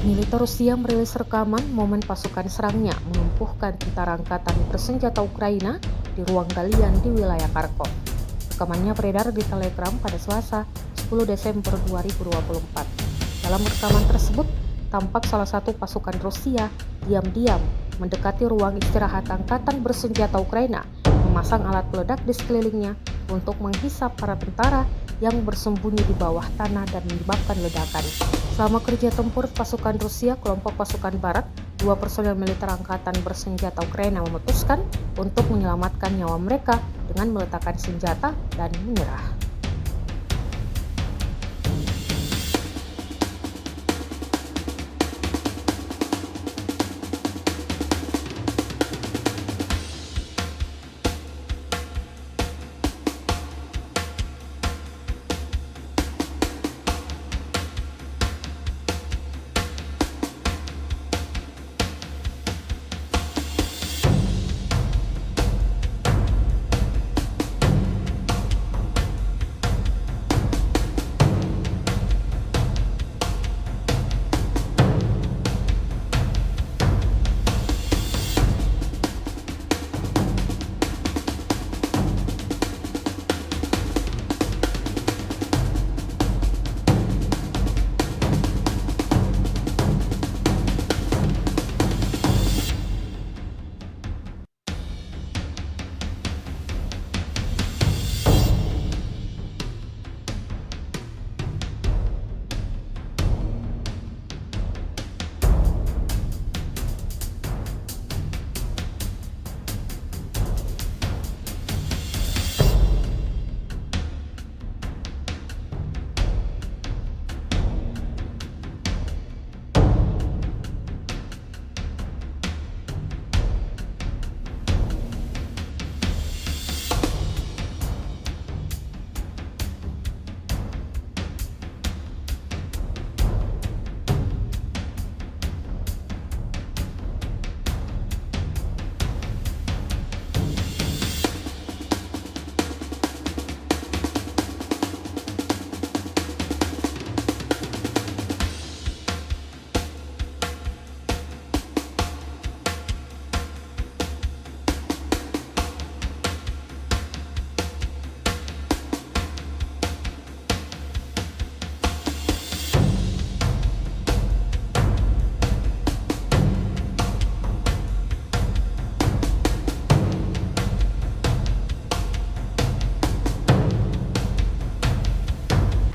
Militer Rusia merilis rekaman momen pasukan serangnya melumpuhkan Tentara Angkatan Bersenjata Ukraina di ruang galian di wilayah Kharkov. Rekamannya beredar di Telegram pada Selasa, 10 Desember 2024. Dalam rekaman tersebut, tampak salah satu pasukan Rusia diam-diam mendekati ruang istirahat Angkatan Bersenjata Ukraina, memasang alat peledak di sekelilingnya untuk menghisap para tentara yang bersembunyi di bawah tanah dan menyebabkan ledakan. Selama kerja tempur pasukan Rusia, kelompok pasukan Barat, 2 personel militer Angkatan Bersenjata Ukraina memutuskan untuk menyelamatkan nyawa mereka dengan meletakkan senjata dan menyerah.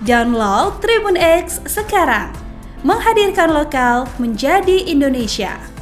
Download Tribun X sekarang, menghadirkan lokal menjadi Indonesia.